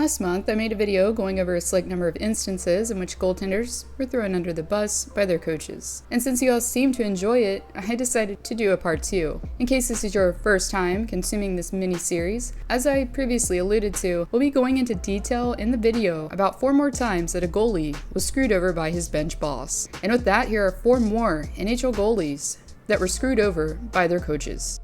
Last month, I made a video going over a select number of instances in which goaltenders were thrown under the bus by their coaches. And since you all seem to enjoy it, I decided to do a part 2. In case this is your first time consuming this mini-series, as I previously alluded to, we'll be going into detail in the video about 4 more times that a goalie was screwed over by his bench boss. And with that, here are 4 more NHL goalies that were screwed over by their coaches.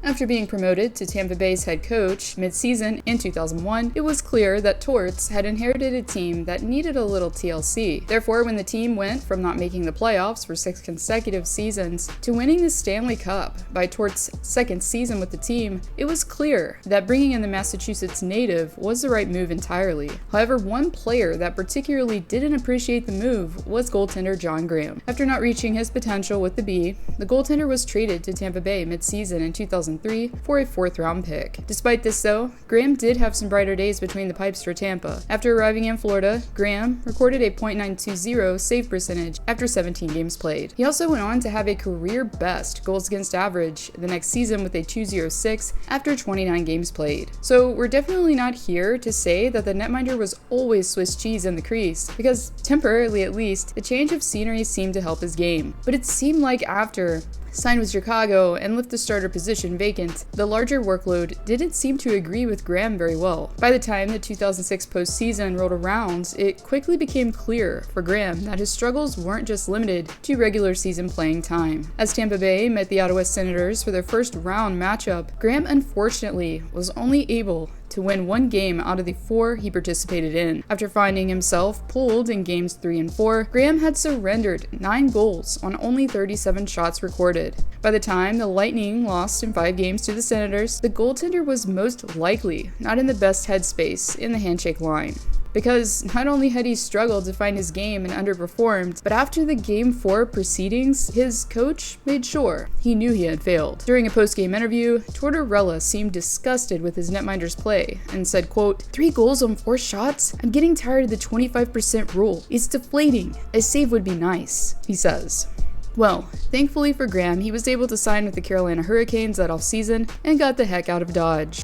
After being promoted to Tampa Bay's head coach mid-season in 2001, it was clear that Torts had inherited a team that needed a little TLC. Therefore, when the team went from not making the playoffs for 6 consecutive seasons to winning the Stanley Cup by Torts' second season with the team, it was clear that bringing in the Massachusetts native was the right move entirely. However, one player that particularly didn't appreciate the move was goaltender John Graham. After not reaching his potential with the B, the goaltender was traded to Tampa Bay mid-season in 2003 for a 4th-round pick. Despite this though, Graham did have some brighter days between the pipes for Tampa. After arriving in Florida, Graham recorded a .920 save percentage after 17 games played. He also went on to have a career-best goals against average the next season with a .206 after 29 games played. So we're definitely not here to say that the netminder was always Swiss cheese in the crease, because temporarily at least, the change of scenery seemed to help his game. But it seemed like after signed with Chicago and left the starter position vacant, the larger workload didn't seem to agree with Graham very well. By the time the 2006 postseason rolled around, it quickly became clear for Graham that his struggles weren't just limited to regular season playing time. As Tampa Bay met the Ottawa Senators for their first round matchup, Graham unfortunately was only able to win 1 game out of the 4 he participated in. After finding himself pulled in games 3 and 4, Graham had surrendered 9 goals on only 37 shots recorded. By the time the Lightning lost in 5 games to the Senators, the goaltender was most likely not in the best headspace in the handshake line. Because not only had he struggled to find his game and underperformed, but after the Game 4 proceedings, his coach made sure he knew he had failed. During a post-game interview, Tortorella seemed disgusted with his netminder's play and said, quote, 3 goals on 4 shots? I'm getting tired of the 25% rule. It's deflating. A save would be nice, he says. Well, thankfully for Graham, he was able to sign with the Carolina Hurricanes that offseason and got the heck out of Dodge.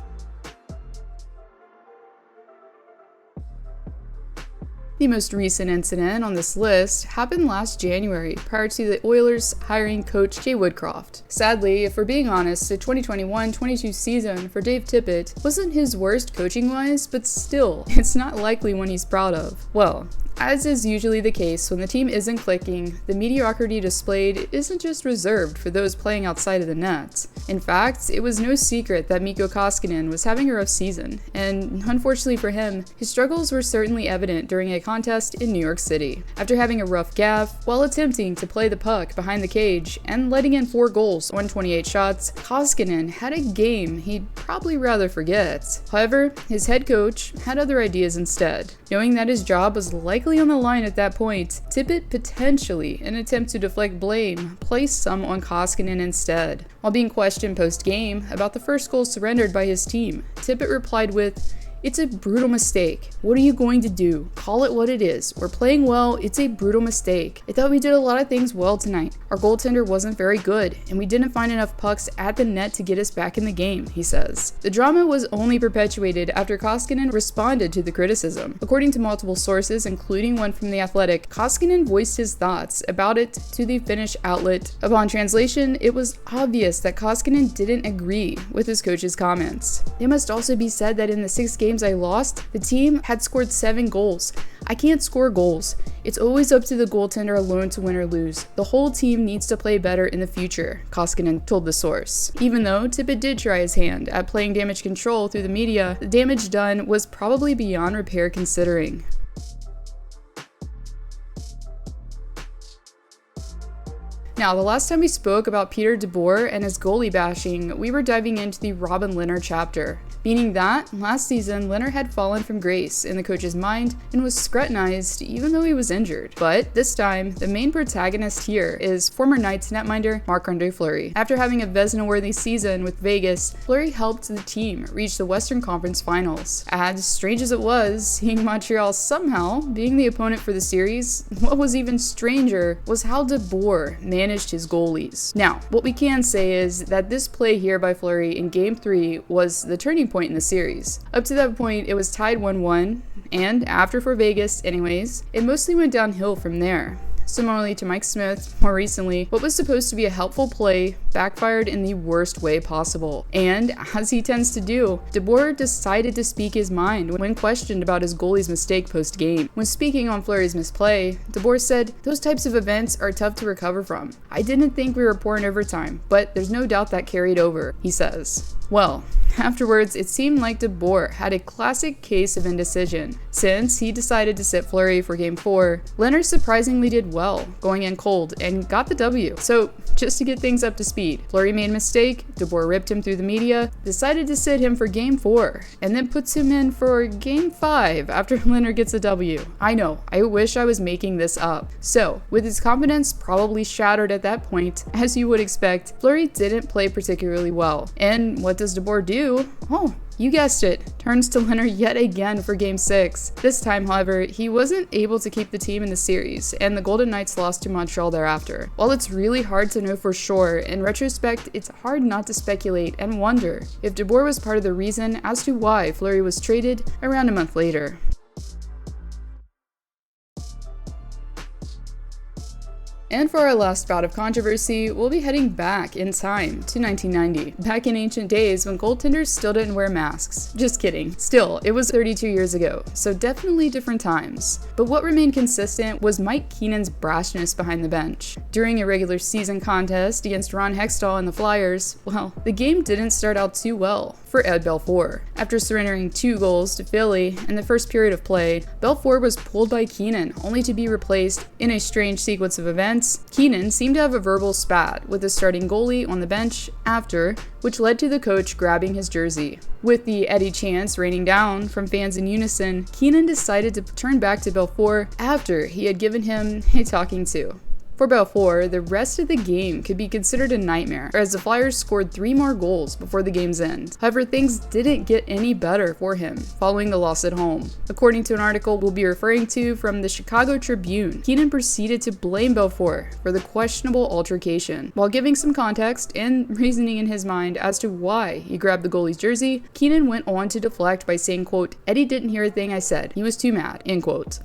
The most recent incident on this list happened last January, prior to the Oilers hiring coach Jay Woodcroft. Sadly, if we're being honest, the 2021-22 season for Dave Tippett wasn't his worst coaching-wise, but still, it's not likely one he's proud of. Well, as is usually the case when the team isn't clicking, the mediocrity displayed isn't just reserved for those playing outside of the net. In fact, it was no secret that Mikko Koskinen was having a rough season, and unfortunately for him, his struggles were certainly evident during a contest in New York City. After having a rough gaff while attempting to play the puck behind the cage and letting in 4 goals on 28 shots, Koskinen had a game he'd probably rather forget. However, his head coach had other ideas instead. Knowing that his job was likely on the line at that point, Tippett potentially, in an attempt to deflect blame, placed some on Koskinen instead. While being questioned post-game about the first goal surrendered by his team, Tippett replied with, "It's a brutal mistake. What are you going to do? Call it what it is. We're playing well. It's a brutal mistake. I thought we did a lot of things well tonight. Our goaltender wasn't very good, and we didn't find enough pucks at the net to get us back in the game," he says. The drama was only perpetuated after Koskinen responded to the criticism. According to multiple sources, including one from The Athletic, Koskinen voiced his thoughts about it to the Finnish outlet. Upon translation, it was obvious that Koskinen didn't agree with his coach's comments. It must also be said that in the 6 games I lost, the team had scored 7 goals. I can't score goals. It's always up to the goaltender alone to win or lose. The whole team needs to play better in the future, Koskinen told the source. Even though Tippett did try his hand at playing damage control through the media, the damage done was probably beyond repair considering. Now, the last time we spoke about Peter DEBOER and his goalie bashing, we were diving into the Robin Lehner chapter. Meaning that, last season, Lehner had fallen from grace in the coach's mind and was scrutinized even though he was injured. But this time, the main protagonist here is former Knights netminder Marc-Andre Fleury. After having a Vezina-worthy season with Vegas, Fleury helped the team reach the Western Conference Finals. As strange as it was, seeing Montreal somehow being the opponent for the series, what was even stranger was how DEBOER managed managed his goalies. Now, what we can say is that this play here by Fleury in Game 3 was the turning point in the series. Up to that point, it was tied 1-1, and after for Vegas anyways, it mostly went downhill from there. Similarly to Mike Smith, more recently, what was supposed to be a helpful play backfired in the worst way possible. And, as he tends to do, DEBOER decided to speak his mind when questioned about his goalie's mistake post-game. When speaking on Fleury's misplay, DEBOER said, "Those types of events are tough to recover from. I didn't think we were poor in overtime, but there's no doubt that carried over," he says. Well, afterwards, it seemed like DEBOER had a classic case of indecision. Since he decided to sit Fleury for Game 4, Leonard surprisingly did well, going in cold, and got the W. So, just to get things up to speed, Fleury made a mistake, DEBOER ripped him through the media, decided to sit him for Game 4, and then puts him in for Game 5 after Leonard gets a W. I know, I wish I was making this up. So, with his confidence probably shattered at that point, as you would expect, Fleury didn't play particularly well. And what does DEBOER do? Oh, you guessed it, turns to Leonard yet again for Game 6. This time, however, he wasn't able to keep the team in the series, and the Golden Knights lost to Montreal thereafter. While it's really hard to know for sure, in retrospect, it's hard not to speculate and wonder if DEBOER was part of the reason as to why Fleury was traded around a month later. And for our last bout of controversy, we'll be heading back in time to 1990, back in ancient days when goaltenders still didn't wear masks. Just kidding. Still, it was 32 years ago, so definitely different times. But what remained consistent was Mike Keenan's brashness behind the bench. During a regular season contest against Ron Hextall and the Flyers, well, the game didn't start out too well for Ed Belfour. After surrendering 2 goals to Philly in the first period of play, Belfour was pulled by Keenan, only to be replaced in a strange sequence of events. Keenan seemed to have a verbal spat with the starting goalie on the bench after, which led to the coach grabbing his jersey. With the Eddie chants raining down from fans in unison, Keenan decided to turn back to Belfour after he had given him a talking to. For Belfour, the rest of the game could be considered a nightmare, as the Flyers scored 3 more goals before the game's end. However, things didn't get any better for him following the loss at home. According to an article we'll be referring to from the Chicago Tribune, Keenan proceeded to blame Belfour for the questionable altercation. While giving some context and reasoning in his mind as to why he grabbed the goalie's jersey, Keenan went on to deflect by saying, quote, "Eddie didn't hear a thing I said. He was too mad," end quote.